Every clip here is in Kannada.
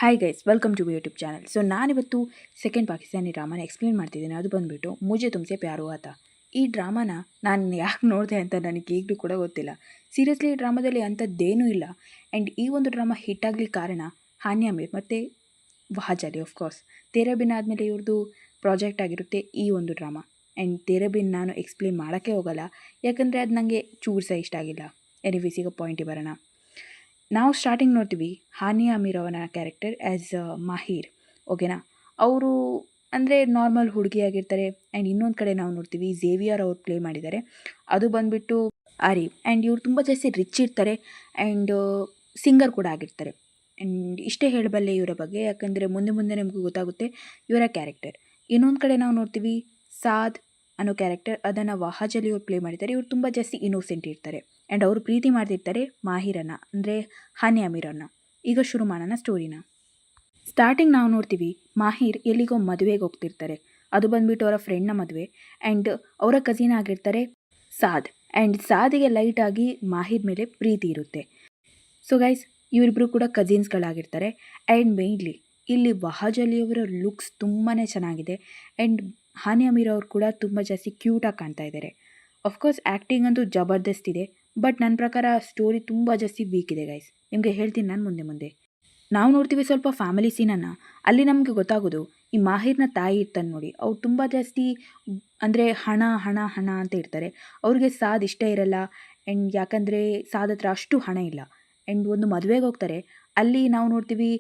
Hi guys, welcome to YouTube channel. So ನಾನಿವತ್ತು ಸೆಕೆಂಡ್ ಪಾಕಿಸ್ತಾನಿ ಡ್ರಾಮಾನ ಎಕ್ಸ್ಪ್ಲೇನ್ ಮಾಡ್ತಿದ್ದೀನಿ. ಅದು ಬಂದುಬಿಟ್ಟು ಮುಜೆ ತುಮ್ಸೆ ಪ್ಯಾರು ಆತ. ಈ ಡ್ರಾಮಾನ ನಾನು ಯಾಕೆ ನೋಡಿದೆ ಅಂತ ನನಗೆ ಈಗಲೂ ಕೂಡ ಗೊತ್ತಿಲ್ಲ. ಸೀರಿಯಸ್ಲಿ ಈ ಡ್ರಾಮಾದಲ್ಲಿ ಅಂಥದ್ದೇನೂ ಇಲ್ಲ. ಆ್ಯಂಡ್ ಈ ಒಂದು ಡ್ರಾಮಾ ಹಿಟ್ ಆಗಲಿಕ್ಕೆ ಕಾರಣ ಹಾನಿಯಾ ಮೀರ್ ಮತ್ತು ವಹಾಜ್ ಆಫ್ ಕೋರ್ಸ್. ತೇರೆ ಬಿನ್ ಆದಮೇಲೆ ಇವ್ರದ್ದು ಪ್ರಾಜೆಕ್ಟ್ ಆಗಿರುತ್ತೆ ಈ ಒಂದು ಡ್ರಾಮಾ. ಆ್ಯಂಡ್ ತೇರೆ ಬಿನ್ ನಾನು ಎಕ್ಸ್ಪ್ಲೇನ್ ಮಾಡೋಕ್ಕೆ ಹೋಗಲ್ಲ, ಯಾಕಂದರೆ ಅದು ನನಗೆ ಚೂರು ಸಹ ಇಷ್ಟ ಆಗಿಲ್ಲ. ಎನಿವೇಸ್ ಈಗ ಪಾಯಿಂಟಿಗೆ ಬರೋಣ. ನಾವು ಸ್ಟಾರ್ಟಿಂಗ್ ನೋಡ್ತೀವಿ ಹಾನಿಯಾ ಅಮೀರ್ ಅವನ ಕ್ಯಾರೆಕ್ಟರ್ ಆ್ಯಸ್ ಮಾಹಿರ್. ಓಕೆನಾ, ಅವರು ಅಂದರೆ ನಾರ್ಮಲ್ ಹುಡುಗಿಯಾಗಿರ್ತಾರೆ. ಆ್ಯಂಡ್ ಇನ್ನೊಂದು ಕಡೆ ನಾವು ನೋಡ್ತೀವಿ ಝೇವಿಯರ್ ಅವ್ರು ಪ್ಲೇ ಮಾಡಿದ್ದಾರೆ, ಅದು ಬಂದುಬಿಟ್ಟು ಆರೀಫ್. ಆ್ಯಂಡ್ ಇವ್ರು ತುಂಬ ಜಾಸ್ತಿ ರಿಚ್ ಇರ್ತಾರೆ ಆ್ಯಂಡ್ ಸಿಂಗರ್ ಕೂಡ ಆಗಿರ್ತಾರೆ. ಆ್ಯಂಡ್ ಇಷ್ಟೇ ಹೇಳಬಲ್ಲೆ ಇವರ ಬಗ್ಗೆ, ಯಾಕಂದರೆ ಮುಂದೆ ಮುಂದೆ ನಮಗೂ ಗೊತ್ತಾಗುತ್ತೆ ಇವರ ಕ್ಯಾರೆಕ್ಟರ್. ಇನ್ನೊಂದು ಕಡೆ ನಾವು ನೋಡ್ತೀವಿ ಸಾದ್ ಅನ್ನೋ ಕ್ಯಾರೆಕ್ಟರ್, ಅದನ್ನು ವಹಾಜ್ ಅವ್ರು ಪ್ಲೇ ಮಾಡಿದ್ದಾರೆ. ಇವರು ತುಂಬ ಜಾಸ್ತಿ ಇನ್ನೋಸೆಂಟ್ ಇರ್ತಾರೆ ಆ್ಯಂಡ್ ಅವರು ಪ್ರೀತಿ ಮಾಡ್ತಿರ್ತಾರೆ ಮಾಹಿರನ್ನು, ಅಂದರೆ ಹಾನಿಯಾ ಅಮೀರನ್ನು. ಈಗ ಶುರು ಮಾಡೋಣ ಸ್ಟೋರಿನ. ಸ್ಟಾರ್ಟಿಂಗ್ ನಾವು ನೋಡ್ತೀವಿ ಮಾಹಿರ್ ಎಲ್ಲಿಗೋ ಮದುವೆಗೆ ಹೋಗ್ತಿರ್ತಾರೆ. ಅದು ಬಂದುಬಿಟ್ಟು ಅವರ ಫ್ರೆಂಡ್ನ ಮದುವೆ. ಆ್ಯಂಡ್ ಅವರ ಕಸಿನ್ ಆಗಿರ್ತಾರೆ ಸಾದ್. ಆ್ಯಂಡ್ ಸಾದಿಗೆ ಲೈಟಾಗಿ ಮಾಹಿರ್ ಮೇಲೆ ಪ್ರೀತಿ ಇರುತ್ತೆ. ಸೊ ಗೈಸ್, ಇವರಿಬ್ಬರು ಕೂಡ ಕಸಿನ್ಸ್ಗಳಾಗಿರ್ತಾರೆ. ಆ್ಯಂಡ್ ಮೇಯ್ನ್ಲಿ ಇಲ್ಲಿ ವಹಾಜ್ ಅವರ ಲುಕ್ಸ್ ತುಂಬಾ ಚೆನ್ನಾಗಿದೆ. ಆ್ಯಂಡ್ ಹಾನಿಯಾ ಅಮೀರ್ ಅವರು ಕೂಡ ತುಂಬ ಜಾಸ್ತಿ ಕ್ಯೂಟಾಗಿ ಕಾಣ್ತಾ ಇದ್ದಾರೆ. ಅಫ್ಕೋರ್ಸ್ ಆ್ಯಕ್ಟಿಂಗ್ ಅಂತೂ ಜಬರ್ದಸ್ತ್ ಇದೆ, ಬಟ್ ನನ್ನ ಪ್ರಕಾರ ಸ್ಟೋರಿ ತುಂಬ ಜಾಸ್ತಿ ವೀಕ್ ಇದೆ ಗೈಸ್. ನಿಮಗೆ ಹೇಳ್ತೀನಿ ನಾನು ಮುಂದೆ. ನಾವು ನೋಡ್ತೀವಿ ಸ್ವಲ್ಪ ಫ್ಯಾಮಿಲಿ ಸೀನನ್ನು. ಅಲ್ಲಿ ನಮಗೆ ಗೊತ್ತಾಗೋದು ಈ ಮಾಹಿರ್ನ ತಾಯಿ ಇರ್ತಾನೆ ನೋಡಿ, ಅವ್ರು ತುಂಬ ಜಾಸ್ತಿ ಅಂದರೆ ಹಣ ಹಣ ಹಣ ಅಂತ ಇರ್ತಾರೆ. ಅವ್ರಿಗೆ ಸಾದ್ ಇಷ್ಟ ಇರಲ್ಲ. ಆ್ಯಂಡ್ ಯಾಕಂದರೆ ಸಾದ್ ಹತ್ರ ಅಷ್ಟು ಹಣ ಇಲ್ಲ. ಆ್ಯಂಡ್ ಒಂದು ಮದುವೆಗೆ ಹೋಗ್ತಾರೆ, ಅಲ್ಲಿ ನಾವು ನೋಡ್ತೀವಿ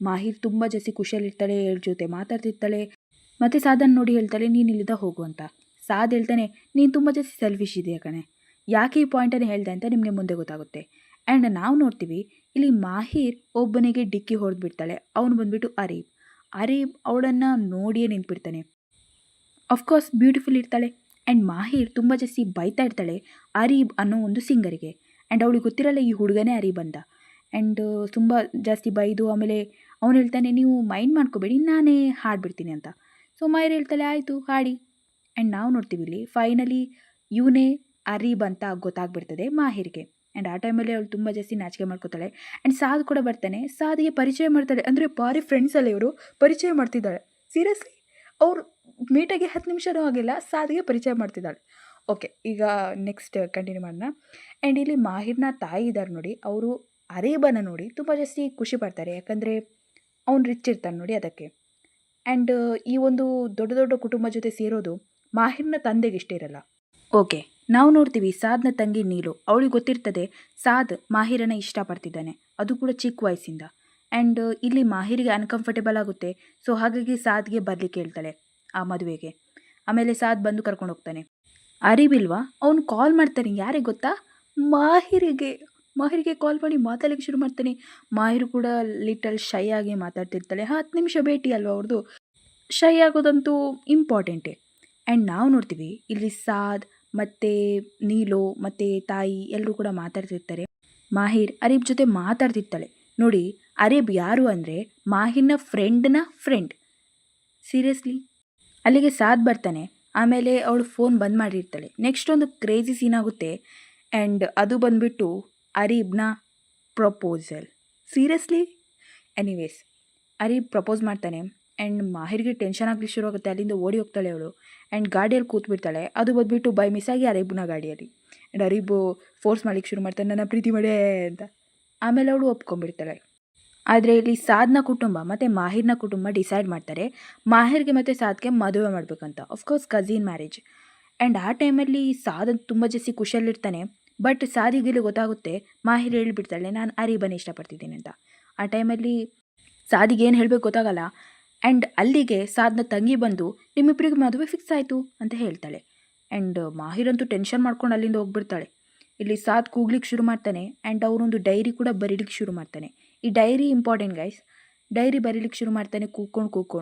ಮಾಹಿರ್ ತುಂಬ ಜಾಸ್ತಿ ಖುಷಿಯಲ್ಲಿರ್ತಾಳೆ, ಅವ್ರ ಜೊತೆ ಮಾತಾಡ್ತಿರ್ತಾಳೆ. ಮತ್ತು ಸಾದನ್ನು ನೋಡಿ ಹೇಳ್ತಾಳೆ ನೀನು ಇಲ್ಲಿಂದ ಹೋಗು ಅಂತ. ಸಾದ್ ಹೇಳ್ತಾನೆ ನೀನು ತುಂಬ ಜಾಸ್ತಿ ಸೆಲ್ಫಿಶ್ ಇದೆಯಾ ಕಣೆ. ಯಾಕೆ ಈ ಪಾಯಿಂಟನ್ನು ಹೇಳ್ದೆ ಅಂತ ನಿಮಗೆ ಮುಂದೆ ಗೊತ್ತಾಗುತ್ತೆ. ಆ್ಯಂಡ್ ನಾವು ನೋಡ್ತೀವಿ ಇಲ್ಲಿ ಮಾಹಿರ್ ಒಬ್ಬನಿಗೆ ಡಿಕ್ಕಿ ಹೊಡೆದು ಬಿಡ್ತಾಳೆ. ಅವನು ಬಂದುಬಿಟ್ಟು ಅರೀಬ್ ಅವಳನ್ನು ನೋಡಿಯೇ ನಿಂತ್ಬಿಡ್ತಾನೆ. ಅಫ್ಕೋರ್ಸ್ ಬ್ಯೂಟಿಫುಲ್ ಇರ್ತಾಳೆ. ಆ್ಯಂಡ್ ಮಾಹಿರ್ ತುಂಬ ಜಾಸ್ತಿ ಬೈತಾ ಇರ್ತಾಳೆ ಅರೀಬ್ ಅನ್ನೋ ಒಂದು ಸಿಂಗರಿಗೆ. ಆ್ಯಂಡ್ ಅವಳಿಗೆ ಗೊತ್ತಿರಲ್ಲ ಈ ಹುಡುಗನೇ ಅರೀಬ್ ಅಂತ. ಆ್ಯಂಡ್ ತುಂಬ ಜಾಸ್ತಿ ಬೈದು ಆಮೇಲೆ ಅವನು ಹೇಳ್ತಾನೆ ನೀವು ಮೈಂಡ್ ಮಾಡ್ಕೋಬೇಡಿ, ನಾನೇ ಹಾಡ್ಬಿಡ್ತೀನಿ ಅಂತ. ಸೊ ಮಾಹಿರ್ ಹೇಳ್ತಾಳೆ ಆಯಿತು ಹಾಡಿ. ಆ್ಯಂಡ್ ನಾವು ನೋಡ್ತೀವಿ ಇಲ್ಲಿ ಫೈನಲಿ ಇವನೇ ಅರೀಬ್ ಅಂತ ಗೊತ್ತಾಗ್ಬಿಡ್ತದೆ ಮಾಹಿರ್ಗೆ. ಆ್ಯಂಡ್ ಆ ಟೈಮಲ್ಲಿ ಅವಳು ತುಂಬ ಜಾಸ್ತಿ ನಾಚಿಕೆ ಮಾಡ್ಕೋತಾಳೆ. ಆ್ಯಂಡ್ ಸಾದ್ ಕೂಡ ಬರ್ತಾನೆ, ಸಾದಿಗೆ ಪರಿಚಯ ಮಾಡ್ತಾಳೆ. ಅಂದರೆ ಭಾರಿ ಫ್ರೆಂಡ್ಸ್ ಅಲ್ಲ ಇವರು, ಪರಿಚಯ ಮಾಡ್ತಿದ್ದಾಳೆ. ಸೀರಿಯಸ್ಲಿ ಅವ್ರು ಮೀಟಾಗಿ 10 ನಿಮಿಷನೂ ಆಗಿಲ್ಲ, ಸಾದಿಗೆ ಪರಿಚಯ ಮಾಡ್ತಿದ್ದಾಳೆ. ಓಕೆ, ಈಗ ನೆಕ್ಸ್ಟ್ ಕಂಟಿನ್ಯೂ ಮಾಡೋಣ. ಆ್ಯಂಡ್ ಇಲ್ಲಿ ಮಾಹಿರ್ನ ತಾಯಿ ಇದ್ದಾರೆ ನೋಡಿ, ಅವರು ಅರೀಬನ್ನು ನೋಡಿ ತುಂಬ ಜಾಸ್ತಿ ಖುಷಿ ಪಡ್ತಾರೆ, ಯಾಕಂದರೆ ಅವ್ನು ರಿಚ್ ಇರ್ತಾನೆ ನೋಡಿ ಅದಕ್ಕೆ. ಆ್ಯಂಡ್ ಈ ಒಂದು ದೊಡ್ಡ ದೊಡ್ಡ ಕುಟುಂಬ ಜೊತೆ ಸೇರೋದು ಮಾಹಿರ್ನ ತಂದೆಗೆ ಇಷ್ಟ ಇರಲ್ಲ. ಓಕೆ, ನಾವು ನೋಡ್ತೀವಿ ಸಾದ್ನ ತಂಗಿ ನೀಲು, ಅವಳಿಗೆ ಗೊತ್ತಿರ್ತದೆ ಸಾದ್ ಮಾಹಿರನ್ನು ಇಷ್ಟಪಡ್ತಿದ್ದಾನೆ, ಅದು ಕೂಡ ಚಿಕ್ಕ ವಯಸ್ಸಿಂದ. ಆ್ಯಂಡ್ ಇಲ್ಲಿ ಮಾಹಿರಿಗೆ ಅನ್ಕಂಫರ್ಟೇಬಲ್ ಆಗುತ್ತೆ. ಸೊ ಹಾಗಾಗಿ ಸಾದ್ಗೆ ಬರಲಿಕ್ಕೆ ಹೇಳ್ತಾಳೆ ಆ ಮದುವೆಗೆ. ಆಮೇಲೆ ಸಾದ್ ಬಂದು ಕರ್ಕೊಂಡು ಹೋಗ್ತಾನೆ. ಅರಿವಿಲ್ವಾ, ಅವನು ಕಾಲ್ ಮಾಡ್ತಾನೆ ಯಾರಿಗೆ ಗೊತ್ತಾ, ಮಾಹಿರಿಗೆ ಕಾಲ್ ಮಾಡಿ ಮಾತಾಡಲಿಕ್ಕೆ ಶುರು ಮಾಡ್ತಾನೆ. ಮಾಹಿರು ಕೂಡ ಲಿಟಲ್ ಶೈ ಆಗಿ ಮಾತಾಡ್ತಿರ್ತಾಳೆ. 10 ನಿಮಿಷ ಭೇಟಿ ಅಲ್ವಾ ಅವ್ರದ್ದು, ಶೈ ಆಗೋದಂತೂ ಇಂಪಾರ್ಟೆಂಟೇ. ಆ್ಯಂಡ್ ನಾವು ನೋಡ್ತೀವಿ ಇಲ್ಲಿ ಸಾದ್ ಮತ್ತು ನೀಲು ಮತ್ತು ತಾಯಿ ಎಲ್ಲರೂ ಕೂಡ ಮಾತಾಡ್ತಿರ್ತಾರೆ. ಮಾಹಿರ್ ಅರೀಬ್ ಜೊತೆ ಮಾತಾಡ್ತಿರ್ತಾಳೆ ನೋಡಿ. ಅರೀಬ್ ಯಾರು ಅಂದರೆ ಮಾಹಿರ್ನ ಫ್ರೆಂಡ್. ಸೀರಿಯಸ್ಲಿ ಅಲ್ಲಿಗೆ ಸಾದ್ ಬರ್ತಾನೆ. ಆಮೇಲೆ ಅವಳು ಫೋನ್ ಬಂದ್ ಮಾಡಿರ್ತಾಳೆ. ನೆಕ್ಸ್ಟ್ ಒಂದು ಕ್ರೇಜಿ ಸೀನ್ ಆಗುತ್ತೆ. ಆ್ಯಂಡ್ ಅದು ಬಂದುಬಿಟ್ಟು ಅರೀಬ್ನ ಪ್ರಪೋಸಲ್. ಸೀರಿಯಸ್ಲಿ ಎನಿವೇಸ್ ಅರೀಬ್ ಪ್ರಪೋಸ್ ಮಾಡ್ತಾನೆ. ಆ್ಯಂಡ್ ಮಾಹಿರ್ಗೆ ಟೆನ್ಷನ್ ಆಗಲಿಕ್ಕೆ ಶುರು ಆಗುತ್ತೆ. ಅಲ್ಲಿಂದ ಓಡಿ ಹೋಗ್ತಾಳೆ ಅವಳು. ಆ್ಯಂಡ್ ಗಾಡಿಯಲ್ಲಿ ಕೂತ್ಬಿಡ್ತಾಳೆ. ಅದು ಬಂದುಬಿಟ್ಟು ಬೈ ಮಿಸ್ಸಾಗಿ ಅರೀಬ್ನ ಗಾಡಿಯಲ್ಲಿ. ಆ್ಯಂಡ್ ಅರೀಬು ಫೋರ್ಸ್ ಮಾಡ್ಲಿಕ್ಕೆ ಶುರು ಮಾಡ್ತಾನೆ, ನನ್ನ ಪ್ರೀತಿ ಮಾಡೇ ಅಂತ. ಆಮೇಲೆ ಅವಳು ಒಪ್ಕೊಂಡ್ಬಿಡ್ತಾಳೆ. ಆದರೆ ಇಲ್ಲಿ ಸಾದ್ನ ಕುಟುಂಬ ಮತ್ತು ಮಾಹಿರ್ನ ಕುಟುಂಬ ಡಿಸೈಡ್ ಮಾಡ್ತಾರೆ ಮಾಹಿರ್ಗೆ ಮತ್ತು ಸಾದ್ಗೆ ಮದುವೆ ಮಾಡಬೇಕಂತ. Of course cousin marriage. ಆ್ಯಂಡ್ ಆ ಟೈಮಲ್ಲಿ ಸಾದ್ ತುಂಬ ಜಾಸ್ತಿ ಖುಷಿಯಲ್ಲಿರ್ತಾನೆ. ಬಟ್ ಸಾದಿಗೆ ಗೊತ್ತಾಗುತ್ತೆ, ಮಾಹಿರ್ ಹೇಳಿಬಿಡ್ತಾಳೆ ನಾನು ಅರೀಬನ್ನು ಇಷ್ಟಪಡ್ತಿದ್ದೀನಿ ಅಂತ. ಆ ಟೈಮಲ್ಲಿ ಸಾದಿಗೆ ಏನು ಹೇಳಬೇಕು ಗೊತ್ತಾಗಲ್ಲ. ಆ್ಯಂಡ್ ಅಲ್ಲಿಗೆ ಸಾದ್ನ ತಂಗಿ ಬಂದು ನಿಮ್ಮಿಬ್ಬರಿಗೆ ಮದುವೆ ಫಿಕ್ಸ್ ಆಯಿತು ಅಂತ ಹೇಳ್ತಾಳೆ. ಆ್ಯಂಡ್ ಮಾಹಿರಂತೂ ಟೆನ್ಷನ್ ಮಾಡ್ಕೊಂಡು ಅಲ್ಲಿಂದ ಹೋಗ್ಬಿಡ್ತಾಳೆ. ಇಲ್ಲಿ ಸಾದ್ ಕೂಗ್ಲಿಕ್ಕೆ ಶುರು ಮಾಡ್ತಾನೆ. ಆ್ಯಂಡ್ ಅವರೊಂದು ಡೈರಿ ಕೂಡ ಬರೀಲಿಕ್ಕೆ ಶುರು ಮಾಡ್ತಾನೆ. ಈ ಡೈರಿ ಇಂಪಾರ್ಟೆಂಟ್ ಗೈಸ್. ಡೈರಿ ಬರೀಲಿಕ್ಕೆ ಶುರು ಮಾಡ್ತಾನೆ ಕೂಗ್ಕೊಂಡು.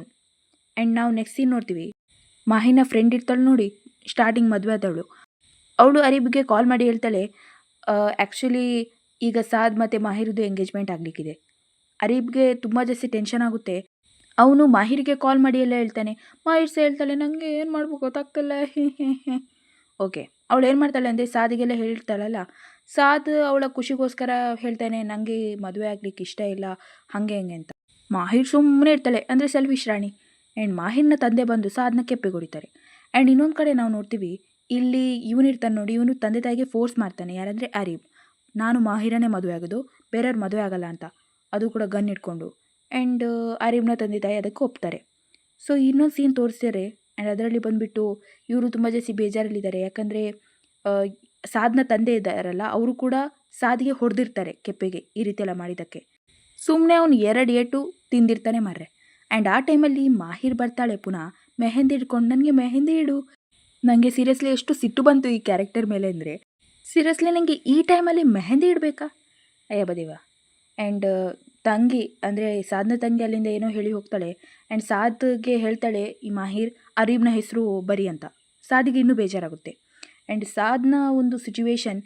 ಆ್ಯಂಡ್ ನಾವು ನೆಕ್ಸ್ಟ್ ಸೀನ್ ನೋಡ್ತೀವಿ, ಮಾಹಿನ ಫ್ರೆಂಡ್ ಇರ್ತಾಳೆ ನೋಡಿ, ಸ್ಟಾರ್ಟಿಂಗ್ ಮದುವೆ ಆದವಳು. ಅವಳು ಅರೀಬ್ಗೆ ಕಾಲ್ ಮಾಡಿ ಹೇಳ್ತಾಳೆ ಆ್ಯಕ್ಚುಲಿ ಈಗ ಸಾದ್ ಮತ್ತು ಮಾಹಿರ್ದು ಎಂಗೇಜ್ಮೆಂಟ್ ಆಗಲಿಕ್ಕಿದೆ. ಅರೀಬ್ಗೆ ತುಂಬ ಜಾಸ್ತಿ ಟೆನ್ಷನ್ ಆಗುತ್ತೆ. ಅವನು ಮಾಹಿರ್ಗೆ ಕಾಲ್ ಮಾಡಿ ಎಲ್ಲ ಹೇಳ್ತಾನೆ. ಮಾಹಿರ್ ಸಹ ಹೇಳ್ತಾಳೆ ನನಗೆ ಏನು ಮಾಡ್ಬೇಕು ಗೊತ್ತಾಗ್ತಿಲ್ಲ ಓಕೆ, ಅವಳು ಏನು ಮಾಡ್ತಾಳೆ ಅಂದರೆ ಸಾದಿಗೆಲ್ಲ ಹೇಳ್ತಾಳಲ್ಲ, ಸಾದ್ ಅವಳ ಖುಷಿಗೋಸ್ಕರ ಹೇಳ್ತಾನೆ ನನಗೆ ಮದುವೆ ಆಗಲಿಕ್ಕೆ ಇಷ್ಟ ಇಲ್ಲ ಹಾಗೆ ಅಂತ. ಮಾಹಿರ್ ಸುಮ್ಮನೆ ಇರ್ತಾಳೆ, ಅಂದರೆ ಸೆಲ್ವಿಶ್ ರಾಣಿ. ಆ್ಯಂಡ್ ಮಾಹಿರ್ನ ತಂದೆ ಬಂದು ಸಾಧನ ಕೆಪ್ಪೆ ಹೊಡಿತಾರೆ. ಆ್ಯಂಡ್ ಇನ್ನೊಂದು ಕಡೆ ನಾವು ನೋಡ್ತೀವಿ, ಇಲ್ಲಿ ಇವನಿರ್ತಾನೆ ನೋಡಿ, ಇವನು ತಂದೆ ತಾಯಿಗೆ ಫೋರ್ಸ್ ಮಾಡ್ತಾನೆ, ಯಾರಂದರೆ ಅರೀಬ್, ನಾನು ಮಾಹಿರನೇ ಮದುವೆ ಆಗೋದು, ಬೇರೆಯವ್ರು ಮದುವೆ ಆಗಲ್ಲ ಅಂತ, ಅದು ಕೂಡ ಗನ್ ಇಟ್ಕೊಂಡು. ಆ್ಯಂಡ್ ಅರೀಬ್ನ ತಂದೆ ತಾಯಿ ಅದಕ್ಕೆ ಒಪ್ತಾರೆ. ಸೊ ಇನ್ನೊಂದು ಸೀನ್ ತೋರಿಸ್ತಾರೆ. ಆ್ಯಂಡ್ ಅದರಲ್ಲಿ ಬಂದುಬಿಟ್ಟು ಇವರು ತುಂಬ ಜಾಸ್ತಿ ಬೇಜಾರಲ್ಲಿದ್ದಾರೆ, ಯಾಕಂದರೆ ಸಾಧನ ತಂದೆ ಇದ್ದಾರಲ್ಲ, ಅವರು ಕೂಡ ಸಾದಿಗೆ ಹೊಡೆದಿರ್ತಾರೆ ಕೆಪ್ಪೆಗೆ ಈ ರೀತಿ ಎಲ್ಲ ಮಾಡಿದ್ದಕ್ಕೆ. ಸುಮ್ಮನೆ ಅವ್ನು 2 ಏಟು ತಿಂದಿರ್ತಾನೆ ಮರ್ರೆ. ಆ್ಯಂಡ್ ಆ ಟೈಮಲ್ಲಿ ಮಾಹಿರ್ ಬರ್ತಾಳೆ ಪುನಃ ಮೆಹಂದಿ ಇಟ್ಕೊಂಡು, ನನಗೆ ಮೆಹಂದಿ ಇಡು. ನನಗೆ ಸೀರಿಯಸ್ಲಿ ಎಷ್ಟು ಸಿಟ್ಟು ಬಂತು ಈ ಕ್ಯಾರೆಕ್ಟರ್ ಮೇಲೆ ಅಂದರೆ, ಸೀರಿಯಸ್ಲಿ ನನಗೆ ಈ ಟೈಮಲ್ಲಿ ಮೆಹಂದಿ ಇಡಬೇಕಾ, ಅಯ್ಯ ಬದೇವ. ಆ್ಯಂಡ್ ತಂಗಿ ಅಂದರೆ ಸಾಧನ ತಂಗಿ ಅಲ್ಲಿಂದ ಏನೋ ಹೇಳಿ ಹೋಗ್ತಾಳೆ. ಆ್ಯಂಡ್ ಸಾದ್ಗೆ ಹೇಳ್ತಾಳೆ ಈ ಮಾಹಿರ್ ಅರೀಬ್ನ ಹೆಸರು ಬರಿ ಅಂತ. ಸಾದಿಗೆ ಇನ್ನೂ ಬೇಜಾರಾಗುತ್ತೆ. ಆ್ಯಂಡ್ ಸಾದ್ನ ಒಂದು ಸಿಚುವೇಶನ್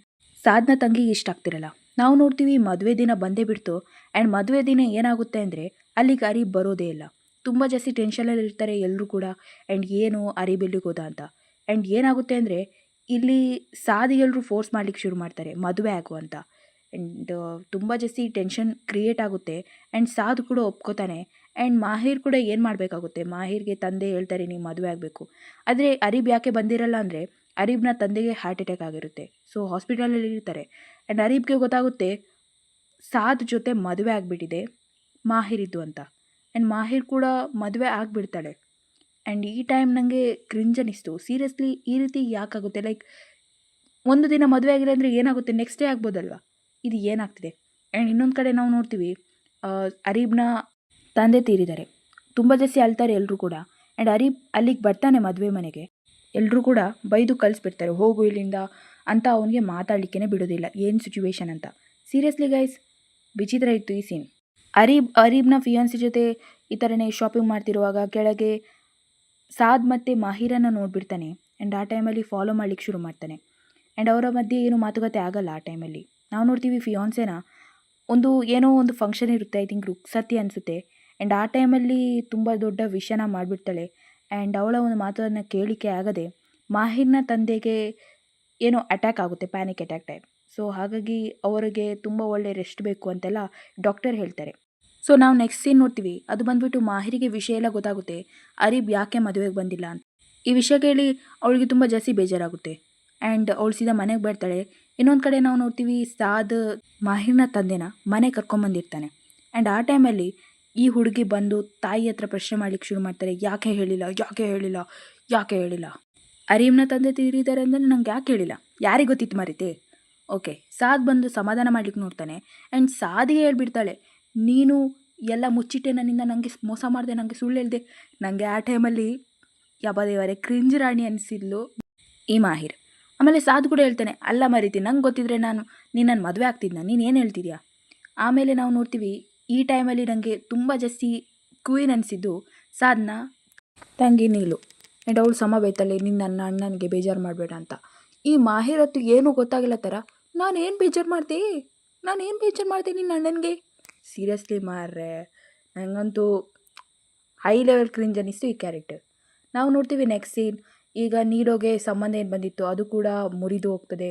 ಸಾಧನ ತಂಗಿಗೆ ಇಷ್ಟ ಆಗ್ತಿರಲ್ಲ. ನಾವು ನೋಡ್ತೀವಿ ಮದುವೆ ದಿನ ಬಂದೇ ಬಿಡ್ತು. ಆ್ಯಂಡ್ ಮದುವೆ ದಿನ ಏನಾಗುತ್ತೆ ಅಂದರೆ ಅಲ್ಲಿಗೆ ಅರೀಬ್ ಬರೋದೇ ಇಲ್ಲ. ತುಂಬ ಜಾಸ್ತಿ ಟೆನ್ಷನಲ್ಲಿ ಇರ್ತಾರೆ ಎಲ್ಲರೂ ಕೂಡ. ಆ್ಯಂಡ್ ಏನು ಅರೀಬ್ ಎಲ್ಲಿಗೆ ಹೋದ ಅಂತ. ಆ್ಯಂಡ್ ಏನಾಗುತ್ತೆ ಅಂದರೆ ಇಲ್ಲಿ ಸಾದಿಗೆಲ್ಲರೂ ಫೋರ್ಸ್ ಮಾಡ್ಲಿಕ್ಕೆ ಶುರು ಮಾಡ್ತಾರೆ ಮದುವೆ ಆಗು ಅಂತ. ಆ್ಯಂಡ್ ತುಂಬ ಜಾಸ್ತಿ ಟೆನ್ಷನ್ ಕ್ರಿಯೇಟ್ ಆಗುತ್ತೆ. ಆ್ಯಂಡ್ ಸಾದ್ ಕೂಡ ಒಪ್ಕೋತಾನೆ. ಆ್ಯಂಡ್ ಮಾಹಿರ್ ಕೂಡ ಏನು ಮಾಡಬೇಕಾಗುತ್ತೆ, ಮಾಹಿರ್ಗೆ ತಂದೆ ಹೇಳ್ತಾರೆ ನೀವು ಮದುವೆ ಆಗಬೇಕು. ಆದರೆ ಅರೀಬ್ ಯಾಕೆ ಬಂದಿರಲ್ಲ ಅಂದರೆ ಅರೀಬ್ನ ತಂದೆಗೆ ಹಾರ್ಟ್ ಅಟ್ಯಾಕ್ ಆಗಿರುತ್ತೆ. ಸೊ ಹಾಸ್ಪಿಟಲಲ್ಲಿ ಇರ್ತಾರೆ. ಆ್ಯಂಡ್ ಅರೀಬ್ಗೆ ಗೊತ್ತಾಗುತ್ತೆ ಸಾದ್ ಜೊತೆ ಮದುವೆ ಆಗಿಬಿಟ್ಟಿದೆ ಮಾಹಿರಿದ್ದು ಅಂತ. ಆ್ಯಂಡ್ ಮಾಹಿರ್ ಕೂಡ ಮದುವೆ ಆಗಿಬಿಡ್ತಾಳೆ. ಆ್ಯಂಡ್ ಈ ಟೈಮ್ ನನಗೆ ಕ್ರಿಂಜ್ ಅನ್ನಿಸ್ತು. ಸೀರಿಯಸ್ಲಿ ಈ ರೀತಿ ಯಾಕಾಗುತ್ತೆ, ಲೈಕ್ ಒಂದು ದಿನ ಮದುವೆ ಆಗಿಲ್ಲ ಅಂದರೆ ಏನಾಗುತ್ತೆ, ನೆಕ್ಸ್ಟ್ ಡೇ ಆಗ್ಬೋದಲ್ವ, ಇದು ಏನಾಗ್ತಿದೆ. ಆ್ಯಂಡ್ ಇನ್ನೊಂದು ಕಡೆ ನಾವು ನೋಡ್ತೀವಿ ಅರೀಬ್ನ ತಂದೆ ತೀರಿದ್ದಾರೆ. ತುಂಬ ಜಾಸ್ತಿ ಅಳ್ತಾರೆ ಎಲ್ಲರೂ ಕೂಡ. ಆ್ಯಂಡ್ ಅರೀಬ್ ಅಲ್ಲಿಗೆ ಬರ್ತಾನೆ ಮದುವೆ ಮನೆಗೆ. ಎಲ್ಲರೂ ಕೂಡ ಬೈದು ಕಳಿಸ್ಬಿಡ್ತಾರೆ, ಹೋಗು ಇಲ್ಲಿಂದ ಅಂತ. ಅವನಿಗೆ ಮಾತಾಡಲಿಕ್ಕೇ ಬಿಡೋದಿಲ್ಲ ಏನು ಸಿಚುವೇಶನ್ ಅಂತ. ಸೀರಿಯಸ್ಲಿ ಗೈಸ್, ವಿಚಿತ್ರ ಇತ್ತು ಈ ಸೀನ್. ಅರೀಬ್ನ ಫಿಯಾನ್ಸಿ ಜೊತೆ ಈ ಥರನೇ ಶಾಪಿಂಗ್ ಮಾಡ್ತಿರುವಾಗ ಕೆಳಗೆ ಸಾದ್ ಮತ್ತು ಮಾಹಿರನ್ನು ನೋಡಿಬಿಡ್ತಾನೆ. ಆ್ಯಂಡ್ ಆ ಟೈಮಲ್ಲಿ ಫಾಲೋ ಮಾಡ್ಲಿಕ್ಕೆ ಶುರು ಮಾಡ್ತಾನೆ. ಆ್ಯಂಡ್ ಅವರ ಮಧ್ಯೆ ಏನು ಮಾತುಕತೆ ಆಗಲ್ಲ ಆ ಟೈಮಲ್ಲಿ. ನಾವು ನೋಡ್ತೀವಿ ಫಿಯಾನ್ಸೆನ ಏನೋ ಒಂದು ಫಂಕ್ಷನ್ ಇರುತ್ತೆ, ಐ ಥಿಂಕ್ ರುಕ್ಸತಿ ಅನಿಸುತ್ತೆ. ಆ್ಯಂಡ್ ಆ ಟೈಮಲ್ಲಿ ತುಂಬ ದೊಡ್ಡ ವಿಷಯನ ಮಾಡಿಬಿಡ್ತಾಳೆ. ಆ್ಯಂಡ್ ಅವಳ ಒಂದು ಮಾತನ್ನು ಕೇಳಿಕೆ ಆಗದೆ ಮಾಹಿರ್ನ ತಂದೆಗೆ ಏನೋ ಅಟ್ಯಾಕ್ ಆಗುತ್ತೆ, ಪ್ಯಾನಿಕ್ ಅಟ್ಯಾಕ್ ಟೈಪ್. ಸೊ ಹಾಗಾಗಿ ಅವರಿಗೆ ತುಂಬ ಒಳ್ಳೆ ರೆಸ್ಟ್ ಬೇಕು ಅಂತೆಲ್ಲ ಡಾಕ್ಟರ್ ಹೇಳ್ತಾರೆ. ಸೊ ನಾವು ನೆಕ್ಸ್ಟ್ ಸೀನ್ ನೋಡ್ತೀವಿ, ಅದು ಬಂದುಬಿಟ್ಟು ಮಾಹಿರಿಗೆ ವಿಷಯ ಎಲ್ಲ ಗೊತ್ತಾಗುತ್ತೆ, ಅರೀಬ್ ಯಾಕೆ ಮದುವೆಗೆ ಬಂದಿಲ್ಲ ಅಂತ. ಈ ವಿಷಯ ಕೇಳಿ ಅವಳಿಗೆ ತುಂಬ ಜಾಸ್ತಿ ಬೇಜಾರಾಗುತ್ತೆ. ಆ್ಯಂಡ್ ಅವಳು ಸೀದಾ ಮನೆಗೆ ಬರ್ತಾಳೆ. ಇನ್ನೊಂದು ಕಡೆ ನಾವು ನೋಡ್ತೀವಿ ಸಾದ್ ಮಾಹಿರ್ನ ತಂದೆನ ಮನೆ ಕರ್ಕೊಂಬಂದಿರ್ತಾನೆ. ಆ್ಯಂಡ್ ಆ ಟೈಮಲ್ಲಿ ಈ ಹುಡುಗಿ ಬಂದು ತಾಯಿ ಹತ್ರ ಪ್ರಶ್ನೆ ಮಾಡ್ಲಿಕ್ಕೆ ಶುರು ಮಾಡ್ತಾರೆ, ಯಾಕೆ ಹೇಳಿಲ್ಲ, ಯಾಕೆ ಹೇಳಿಲ್ಲ, ಯಾಕೆ ಹೇಳಿಲ್ಲ. ಅರೀಬ್ನ ತಂದೆ ತೀರಿದ್ದಾರೆ ಅಂದರೆ ನಂಗೆ ಯಾಕೆ ಹೇಳಿಲ್ಲ, ಯಾರಿಗೆ ಗೊತ್ತಿತ್ತು ಮರೀತೆ. ಓಕೆ, ಸಾದ್ ಬಂದು ಸಮಾಧಾನ ಮಾಡ್ಲಿಕ್ಕೆ ನೋಡ್ತಾನೆ. ಆ್ಯಂಡ್ ಸಾದಿಗೆ ಹೇಳ್ಬಿಡ್ತಾಳೆ, ನೀನು ಎಲ್ಲ ಮುಚ್ಚಿಟ್ಟೆ ನನ್ನಿಂದ, ನನಗೆ ಮೋಸ ಮಾಡಿದೆ, ನನಗೆ ಸುಳ್ಳು ಹೇಳಿದೆ. ನನಗೆ ಆ ಟೈಮಲ್ಲಿ ಯಾಬದೇವರೇ ಕ್ರಿಂಜ್ ರಾಣಿ ಅನಿಸಿದ್ಲು ಈ ಮಾಹಿರ್. ಆಮೇಲೆ ಸಾದ್ ಕೂಡ ಹೇಳ್ತಾನೆ, ಅಲ್ಲ ಮರೀತಿ, ನಂಗೆ ಗೊತ್ತಿದ್ರೆ ನಾನು ನನ್ನ ಮದುವೆ ಆಗ್ತಿದ್ನ, ನೀನು ಏನು ಹೇಳ್ತಿದ್ಯಾ. ಆಮೇಲೆ ನಾವು ನೋಡ್ತೀವಿ ಈ ಟೈಮಲ್ಲಿ ನನಗೆ ತುಂಬ ಜಾಸ್ತಿ ಕ್ವೀನ್ ಅನಿಸಿದ್ದು ಸಾದ್ನ ತಂಗಿ ನೀಲು. ಆ್ಯಂಡ್ ಅವಳು ಸಮ ಬೈತಾಳೆ, ನೀನು ನನ್ನ ಅಣ್ಣನಿಗೆ ಬೇಜಾರು ಮಾಡಬೇಡ ಅಂತ. ಈ ಮಾಹಿರ್ ಹೊತ್ತು ಏನೂ ಗೊತ್ತಾಗಿಲ್ಲ ಥರ, ನಾನೇನು ಬೇಜಾರು ಮಾಡಿದೆ ನಿನ್ನ ಅಣ್ಣನಿಗೆ. ಸೀರಿಯಸ್ಲಿ ಮಾರ್ರೆ, ನನಗಂತೂ ಹೈ ಲೆವೆಲ್ ಕ್ರಿಂಜ್ ಅನ್ನಿಸ್ತು ಈ ಕ್ಯಾರೆಕ್ಟರ್. ನಾವು ನೋಡ್ತೀವಿ ನೆಕ್ಸ್ಟ್ ಸೀನ್, ಈಗ ನೀಡೋಗೆ ಸಂಬಂಧ ಏನು ಬಂದಿತ್ತು ಅದು ಕೂಡ ಮುರಿದು ಹೋಗ್ತದೆ.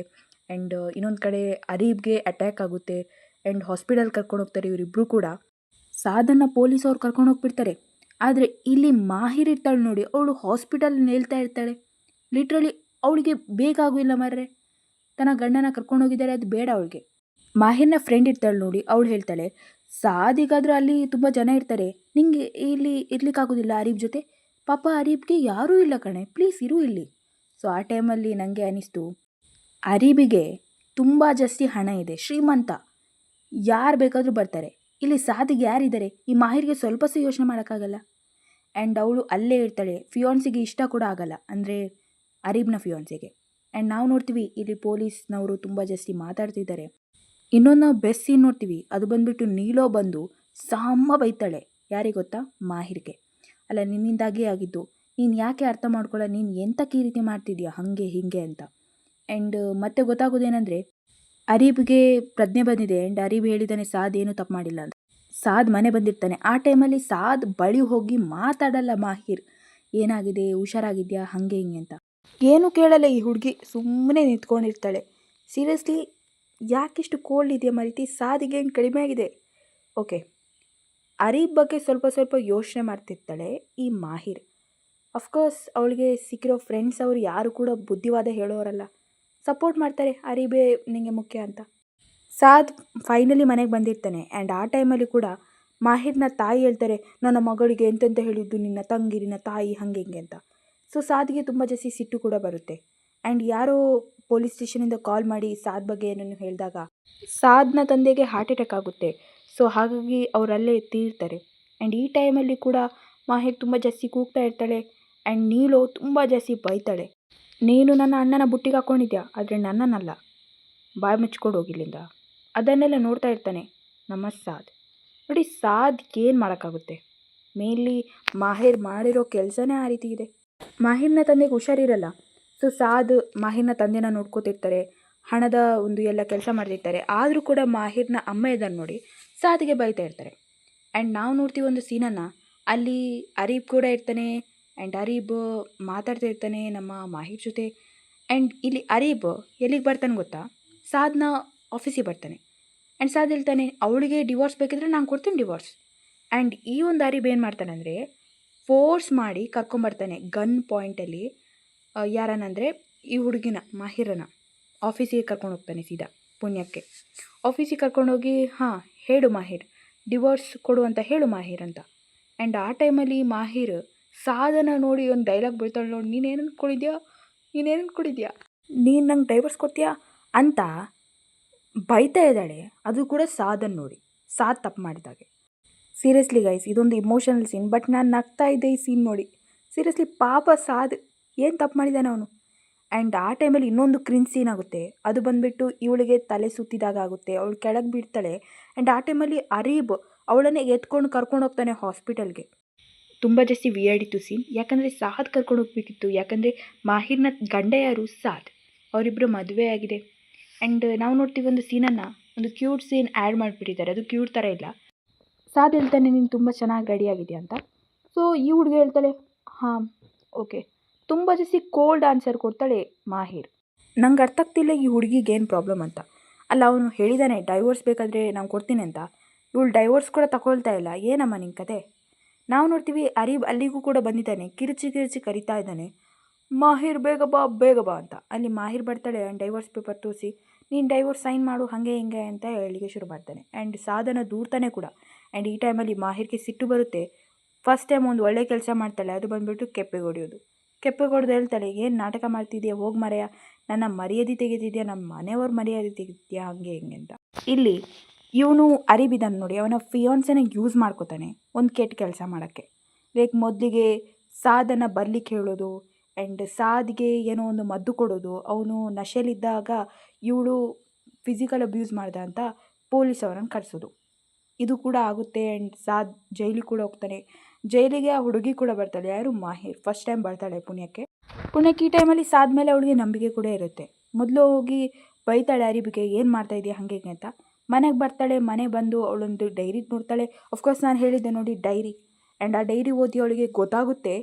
ಆ್ಯಂಡ್ ಇನ್ನೊಂದು ಕಡೆ ಅರೀಬ್ಗೆ ಅಟ್ಯಾಕ್ ಆಗುತ್ತೆ. ಆ್ಯಂಡ್ ಹಾಸ್ಪಿಟಲ್ ಕರ್ಕೊಂಡು ಹೋಗ್ತಾರೆ ಇವರಿಬ್ಬರು ಕೂಡ. ಸಾಧನ ಪೊಲೀಸವ್ರು ಕರ್ಕೊಂಡು ಹೋಗ್ಬಿಡ್ತಾರೆ. ಆದರೆ ಇಲ್ಲಿ ಮಾಹಿರ್ ಇರ್ತಾಳೆ ನೋಡಿ, ಅವಳು ಹಾಸ್ಪಿಟಲ್ ಹೇಳ್ತಾ ಇರ್ತಾಳೆ. ಲಿಟ್ರಲಿ ಅವಳಿಗೆ ಬೇಕಾಗಿಲ್ಲ ಮರ್ರೆ, ತನ್ನ ಗಂಡನ ಕರ್ಕೊಂಡು ಹೋಗಿದ್ದಾರೆ, ಅದು ಬೇಡ ಅವಳಿಗೆ. ಮಾಹಿರ್ನ ಫ್ರೆಂಡ್ ಇರ್ತಾಳೆ ನೋಡಿ, ಅವಳು ಹೇಳ್ತಾಳೆ, ಸಾದಿಗಾದರೂ ಅಲ್ಲಿ ತುಂಬ ಜನ ಇರ್ತಾರೆ, ನಿಂಗೆ ಇಲ್ಲಿ ಇರ್ಲಿಕ್ಕಾಗೋದಿಲ್ಲ ಅರೀಬ್ ಜೊತೆ. ಪಾಪ ಅರೀಬ್ಗೆ ಯಾರೂ ಇಲ್ಲ ಕಣೆ, ಪ್ಲೀಸ್ ಇರು ಇಲ್ಲಿ. ಸೊ ಆ ಟೈಮಲ್ಲಿ ನನಗೆ ಅನ್ನಿಸ್ತು, ಅರೀಬಿಗೆ ತುಂಬ ಜಾಸ್ತಿ ಹಣ ಇದೆ, ಶ್ರೀಮಂತ, ಯಾರು ಬೇಕಾದರೂ ಬರ್ತಾರೆ. ಇಲ್ಲಿ ಸಾದಿಗೆ ಯಾರಿದ್ದಾರೆ, ಈ ಮಾಹಿರ್ಗೆ ಸ್ವಲ್ಪ ಸಹ ಯೋಚನೆ ಮಾಡೋಕ್ಕಾಗಲ್ಲ. ಆ್ಯಂಡ್ ಅವಳು ಅಲ್ಲೇ ಇರ್ತಾಳೆ. ಫಿಯಾನ್ಸಿಗೆ ಇಷ್ಟ ಕೂಡ ಆಗಲ್ಲ, ಅಂದರೆ ಅರೀಬ್ನ ಫಿಯಾನ್ಸಿಗೆ. ಆ್ಯಂಡ್ ನಾವು ನೋಡ್ತೀವಿ ಇಲ್ಲಿ ಪೊಲೀಸ್ನವರು ತುಂಬ ಜಾಸ್ತಿ ಮಾತಾಡ್ತಿದ್ದಾರೆ. ಇನ್ನೊಂದು ನಾವು ಬೆಸ್ಟ್ ಸೀನ್ ನೋಡ್ತೀವಿ, ಅದು ಬಂದುಬಿಟ್ಟು ನೀಲೋ ಬಂದು ಸಾಮ ಬೈತಾಳೆ. ಯಾರಿಗೆ ಗೊತ್ತಾ, ಮಾಹಿರ್ಗೆ. ಅಲ್ಲ, ನಿನ್ನಿಂದಾಗೇ ಆಗಿದ್ದು, ನೀನು ಯಾಕೆ ಅರ್ಥ ಮಾಡ್ಕೊಳ್ಳೋ, ನೀನು ಎಂತಕ್ಕೆ ಈ ರೀತಿ ಮಾಡ್ತಿದ್ಯಾ ಹಾಗೆ ಹೀಗೆ ಅಂತ. ಆ್ಯಂಡ್ ಮತ್ತೆ ಗೊತ್ತಾಗೋದೇನೆಂದರೆ ಅರೀಬ್ಗೆ ಪ್ರಜ್ಞೆ ಬಂದಿದೆ. ಆ್ಯಂಡ್ ಅರೀಬ್ ಹೇಳಿದ್ದಾನೆ ಸಾದ್ ಏನೂ ತಪ್ಪು ಮಾಡಿಲ್ಲ ಅಂತ. ಸಾದ್ ಮನೆ ಬಂದಿರ್ತಾನೆ. ಆ ಟೈಮಲ್ಲಿ ಸಾದ್ ಬಳಿ ಹೋಗಿ ಮಾತಾಡಲ್ಲ ಮಾಹಿರ್, ಏನಾಗಿದೆ, ಹುಷಾರಾಗಿದೆಯಾ, ಹಾಗೆ ಹಿಂಗೆ ಅಂತ ಏನೂ ಕೇಳಲ್ಲ ಈ ಹುಡುಗಿ, ಸುಮ್ಮನೆ ನಿಂತ್ಕೊಂಡಿರ್ತಾಳೆ. ಸೀರಿಯಸ್ಲಿ ಯಾಕಿಷ್ಟು ಕೋಲ್ಡ್ ಇದೆಯಾ ಮರೀತಿ, ಸಾದಿಗೆ ಏನು ಕಡಿಮೆ ಆಗಿದೆ. ಓಕೆ, ಅರೀಬ್ ಬಗ್ಗೆ ಸ್ವಲ್ಪ ಸ್ವಲ್ಪ ಯೋಚನೆ ಮಾಡ್ತಿರ್ತಾಳೆ ಈ ಮಾಹಿರ್. ಅಫ್ಕೋರ್ಸ್ ಅವಳಿಗೆ ಸಿಕ್ಕಿರೋ ಫ್ರೆಂಡ್ಸ್ ಅವರು ಯಾರು ಕೂಡ ಬುದ್ಧಿವಾದ ಹೇಳೋರಲ್ಲ, ಸಪೋರ್ಟ್ ಮಾಡ್ತಾರೆ ಅರೀಬೇ ನಿಮಗೆ ಮುಖ್ಯ ಅಂತ. ಸಾದ್ ಫೈನಲಿ ಮನೆಗೆ ಬಂದಿರ್ತಾನೆ ಆ್ಯಂಡ್ ಆ ಟೈಮಲ್ಲಿ ಕೂಡ ಮಾಹಿರ್ನ ತಾಯಿ ಹೇಳ್ತಾರೆ, ನನ್ನ ಮಗಳಿಗೆ ಎಂತೆಂತ ಹೇಳಿದ್ದು ನಿನ್ನ ತಂಗಿ ನಿನ್ನ ತಾಯಿ ಹಾಗೆ ಹಿಂಗೆ ಅಂತ. ಸೊ ಸಾದ್ಗೆ ತುಂಬ ಜಾಸ್ತಿ ಸಿಟ್ಟು ಕೂಡ ಬರುತ್ತೆ. ಆ್ಯಂಡ್ ಯಾರೋ ಪೊಲೀಸ್ ಸ್ಟೇಷನಿಂದ ಕಾಲ್ ಮಾಡಿ ಸಾದ್ ಬಗ್ಗೆ ಏನನ್ನು ಹೇಳಿದಾಗ ಸಾದ್ನ ತಂದೆಗೆ ಹಾರ್ಟ್ ಅಟ್ಯಾಕ್ ಆಗುತ್ತೆ. ಸೊ ಹಾಗಾಗಿ ಅವರಲ್ಲೇ ತೀರ್ತಾರೆ. ಆ್ಯಂಡ್ ಈ ಟೈಮಲ್ಲಿ ಕೂಡ ಮಾಹಿರ್ ತುಂಬ ಜಾಸ್ತಿ ಕೂಗ್ತಾ ಇರ್ತಾಳೆ. ಆ್ಯಂಡ್ ನೀಲು ತುಂಬ ಜಾಸ್ತಿ ಬೈತಾಳೆ, ನೀನು ನನ್ನ ಅಣ್ಣನ ಬುಟ್ಟಿಗೆ ಹಾಕ್ಕೊಂಡಿದ್ಯಾ, ಆದರೆ ನನ್ನನ್ನಲ್ಲ, ಬಾಯಿ ಮುಚ್ಕೊಂಡು ಹೋಗಿಲ್ಲಿಂದ. ಅದನ್ನೆಲ್ಲ ನೋಡ್ತಾ ಇರ್ತಾನೆ ನಮ್ಮ ಸಾದ್. ನೋಡಿ ಸಾದ್ ಏನು ಮಾಡೋಕ್ಕಾಗುತ್ತೆ, ಮೇನ್ಲಿ ಮಾಹಿರ್ ಮಾಡಿರೋ ಕೆಲಸನೇ ಆ ರೀತಿ ಇದೆ. ಮಾಹಿರ್ನ ತಂದೆಗೆ ಹುಷಾರಿರಲ್ಲ. ಸೊ ಸಾದ್ ಮಾಹಿರ್ನ ತಂದೆನ ನೋಡ್ಕೋತಿರ್ತಾರೆ, ಹಣದ ಒಂದು ಎಲ್ಲ ಕೆಲಸ ಮಾಡ್ತಿರ್ತಾರೆ. ಆದರೂ ಕೂಡ ಮಾಹಿರ್ನ ಅಮ್ಮ ಇದನ್ನು ನೋಡಿ ಸಾದ್ಗೆ ಬೈತಾ ಇರ್ತಾರೆ. ಆ್ಯಂಡ್ ನಾವು ನೋಡ್ತೀವಿ ಒಂದು ಸೀನನ್ನು, ಅಲ್ಲಿ ಅರೀಬ್ ಕೂಡ ಇರ್ತಾನೆ. ಆ್ಯಂಡ್ ಅರೀಬ್ ಮಾತಾಡ್ತಾ ಇರ್ತಾನೆ ನಮ್ಮ ಮಾಹಿರ್ ಜೊತೆ. ಆ್ಯಂಡ್ ಇಲ್ಲಿ ಅರೀಬ್ ಎಲ್ಲಿಗೆ ಬರ್ತಾನೆ ಗೊತ್ತಾ, ಸಾದ್ನ ಆಫೀಸಿಗೆ ಬರ್ತಾನೆ. ಆ್ಯಂಡ್ ಸಾದ್ ಹೇಳ್ತಾನೆ, ಅವಳಿಗೆ ಡಿವೋರ್ಸ್ ಬೇಕಿದ್ರೆ ನಾನು ಕೊಡ್ತೀನಿ ಡಿವೋರ್ಸ್. ಆ್ಯಂಡ್ ಈ ಒಂದು ಅರೀಬ್ ಏನು ಮಾಡ್ತಾನೆ ಅಂದರೆ ಫೋರ್ಸ್ ಮಾಡಿ ಕರ್ಕೊಂಬರ್ತಾನೆ ಗನ್ ಪಾಯಿಂಟಲ್ಲಿ. ಯಾರನ್ನಂದರೆ ಈ ಹುಡುಗಿನ ಮಾಹಿರನ ಆಫೀಸಿಗೆ ಕರ್ಕೊಂಡು ಹೋಗ್ತಾನೆ ಸೀದಾ ಪುಣ್ಯಕ್ಕೆ. ಆಫೀಸಿಗೆ ಕರ್ಕೊಂಡೋಗಿ ಹಾಂ ಹೇಳು ಮಾಹಿರ್, ಡಿವೋರ್ಸ್ ಕೊಡು ಅಂತ ಹೇಳು ಮಾಹಿರ್ ಅಂತ. ಆ್ಯಂಡ್ ಆ ಟೈಮಲ್ಲಿ ಮಾಹಿರ್ ಸಾಧನ ನೋಡಿ ಒಂದು ಡೈಲಾಗ್ ಬೀಳ್ತಾಳೆ ನೋಡಿ, ನೀನೇನು ಅಂದ್ಕೊಂಡಿದ್ಯಾ, ನೀನು ನಂಗೆ ಡೈವರ್ಸ್ ಕೊಡ್ತೀಯಾ ಅಂತ ಬೈತಾ ಇದ್ದಾಳೆ. ಅದು ಕೂಡ ಸಾಧನ ನೋಡಿ, ಸಾದ್ ತಪ್ಪು ಮಾಡಿದಾಗೆ. ಸೀರಿಯಸ್ಲಿ ಗೈಸ್, ಇದೊಂದು ಇಮೋಷನಲ್ ಸೀನ್, ಬಟ್ ನಾನು ನಗ್ತಾ ಇದ್ದೆ ಈ ಸೀನ್ ನೋಡಿ. ಸೀರಿಯಸ್ಲಿ ಪಾಪ ಸಾದ್ ಏನು ತಪ್ಪು ಮಾಡಿದ್ದಾನೆ ಅವನು. ಆ್ಯಂಡ್ ಆ ಟೈಮಲ್ಲಿ ಇನ್ನೊಂದು ಕ್ರಿನ್ ಸೀನ್ ಆಗುತ್ತೆ. ಅದು ಬಂದುಬಿಟ್ಟು ಇವಳಿಗೆ ತಲೆ ಸುತ್ತಿದಾಗ ಆಗುತ್ತೆ, ಅವಳು ಕೆಳಗೆ ಬೀಳ್ತಾಳೆ. ಆ್ಯಂಡ್ ಆ ಟೈಮಲ್ಲಿ ಅರೀಬ್ ಅವಳನ್ನೇ ಎತ್ಕೊಂಡು ಕರ್ಕೊಂಡು ಹೋಗ್ತಾನೆ ಹಾಸ್ಪಿಟಲ್ಗೆ. ತುಂಬ ಜಾಸ್ತಿ ವಿಯರ್ಡಿತ್ತು ಸೀನ್, ಯಾಕಂದರೆ ಸಾದ್ ಕರ್ಕೊಂಡು ಹೋಗ್ಬೇಕಿತ್ತು. ಯಾಕಂದರೆ ಮಾಹಿರ್ನ ಗಂಡ ಯಾರು, ಸಾದ್, ಅವರಿಬ್ಬರು ಮದುವೆ ಆಗಿದೆ. ಆ್ಯಂಡ್ ನಾವು ನೋಡ್ತೀವಿ ಒಂದು ಸೀನನ್ನು, ಒಂದು ಕ್ಯೂಟ್ ಸೀನ್ ಆ್ಯಡ್ ಮಾಡಿಬಿಟ್ಟಿದ್ದಾರೆ. ಅದು ಕ್ಯೂಟ್ ಥರ ಇಲ್ಲ. ಸಾದ್ ಹೇಳ್ತಾನೆ, ನೀನು ತುಂಬ ಚೆನ್ನಾಗಿ ರೆಡಿಯಾಗಿದೆಯಾ ಅಂತ. ಸೊ ಈ ಹುಡುಗಿ ಹೇಳ್ತಾಳೆ ಹಾಂ ಓಕೆ. ತುಂಬ ಜಾಸ್ತಿ ಕೋಲ್ಡ್ ಆನ್ಸರ್ ಕೊಡ್ತಾಳೆ ಮಾಹಿರ್. ನಂಗೆ ಅರ್ಥ ಆಗ್ತಿಲ್ಲ ಈ ಹುಡುಗಿಗೆ ಏನು ಪ್ರಾಬ್ಲಮ್ ಅಂತ. ಅಲ್ಲ ಅವನು ಹೇಳಿದ್ದಾನೆ ಡೈವೋರ್ಸ್ ಬೇಕಾದರೆ ನಾನು ಕೊಡ್ತೀನಿ ಅಂತ, ಇವಳು ಡೈವೋರ್ಸ್ ಕೂಡ ತಗೊಳ್ತಾ ಇಲ್ಲ. ಏನಮ್ಮ ನಿನ್ನ ಕತೆ. ನಾವು ನೋಡ್ತೀವಿ ಅರೀಬ್ ಅಲ್ಲಿಗೂ ಕೂಡ ಬಂದಿದ್ದಾನೆ, ಕಿರುಚಿ ಕರಿತಾ ಇದ್ದಾನೆ, ಮಾಹಿರ್ ಬೇಗ ಬಾ ಅಂತ. ಅಲ್ಲಿ ಮಾಹಿರ್ ಬರ್ತಾಳೆ ಆ್ಯಂಡ್ ಡೈವೋರ್ಸ್ ಪೇಪರ್ ತೋರಿಸಿ, ನೀನು ಡೈವೋರ್ಸ್ ಸೈನ್ ಮಾಡು ಹಾಗೆ ಹಿಂಗೆ ಅಂತ ಹೇಳಿಗೆ ಶುರು ಮಾಡ್ತಾನೆ. ಆ್ಯಂಡ್ ಸಾಧನ ದೂರ್ತಾನೆ ಕೂಡ. ಆ್ಯಂಡ್ ಈ ಟೈಮಲ್ಲಿ ಮಾಹಿರ್ಗೆ ಸಿಟ್ಟು ಬರುತ್ತೆ. ಫಸ್ಟ್ ಟೈಮ್ ಒಂದು ಒಳ್ಳೆ ಕೆಲಸ ಮಾಡ್ತಾಳೆ, ಅದು ಬಂದುಬಿಟ್ಟು ಕೆಪ್ಪೆಗೆ ಹೊಡೆಯೋದು. ಕೆಪ್ಪೆಗೆ ಹೊಡೆದು ಹೇಳ್ತಾಳೆ, ಏನು ನಾಟಕ ಮಾಡ್ತಿದ್ಯಾ, ಹೋಗಿ ಮರೆಯ, ನನ್ನ ಮರ್ಯಾದೆ ತೆಗೆದಿದ್ಯಾ, ನಮ್ಮ ಮನೆಯವ್ರ ಮರ್ಯಾದೆ ತೆಗೆದಿದ್ಯಾ ಹಾಗೆ ಹಿಂಗೆ ಅಂತ. ಇಲ್ಲಿ ಇವನು ಅರೀಬ್ ಇದ್ದಾನೆ ನೋಡಿ, ಅವನ ಫಿಯಾನ್ಸೆನ ಯೂಸ್ ಮಾಡ್ಕೋತಾನೆ ಒಂದು ಕೆಟ್ಟ ಕೆಲಸ ಮಾಡೋಕ್ಕೆ. ಲೈಕ್ ಮೊದಲಿಗೆ ಸಾಧನ ಬರ್ಲಿಕ್ಕೆ ಹೇಳೋದು, ಆ್ಯಂಡ್ ಸಾದ್ಗೆ ಏನೋ ಒಂದು ಮದ್ದು ಕೊಡೋದು. ಅವನು ನಶೆಯಲ್ಲಿದ್ದಾಗ ಇವಳು ಫಿಸಿಕಲ್ ಅಬ್ಯೂಸ್ ಮಾಡ್ದ ಅಂತ ಪೊಲೀಸ್ ಅವರನ್ನು ಕರೆಸೋದು. ಇದು ಕೂಡ ಆಗುತ್ತೆ. ಆ್ಯಂಡ್ ಸಾದ್ ಜೈಲಿಗೆ ಕೂಡ ಹೋಗ್ತಾನೆ. ಜೈಲಿಗೆ ಆ ಹುಡುಗಿ ಕೂಡ ಬರ್ತಾಳೆ, ಯಾರು, ಮಾಹಿರ್. ಫಸ್ಟ್ ಟೈಮ್ ಬರ್ತಾಳೆ ಪುಣ್ಯಕ್ಕೆ. ಈ ಟೈಮಲ್ಲಿ ಸಾದ ಮೇಲೆ ಅವಳಿಗೆ ನಂಬಿಕೆ ಕೂಡ ಇರುತ್ತೆ. ಮೊದಲು ಹೋಗಿ ಬೈತಾಳೆ ಅರೀಬಿಗೆ, ಏನು ಮಾಡ್ತಾ ಇದೆಯಾ ಹಾಗೆ ಹೀಗೆ ಅಂತ. ಮನೆಗೆ ಬರ್ತಾಳೆ. ಮನೆ ಬಂದು ಅವಳೊಂದು ಡೈರಿ ನೋಡ್ತಾಳೆ. ಅಫ್ಕೋರ್ಸ್ ನಾನು ಹೇಳಿದ್ದೆ ನೋಡಿ ಡೈರಿ. ಆ್ಯಂಡ್ ಆ ಡೈರಿ ಓದಿ ಅವಳಿಗೆ ಗೊತ್ತಾಗುತ್ತೆ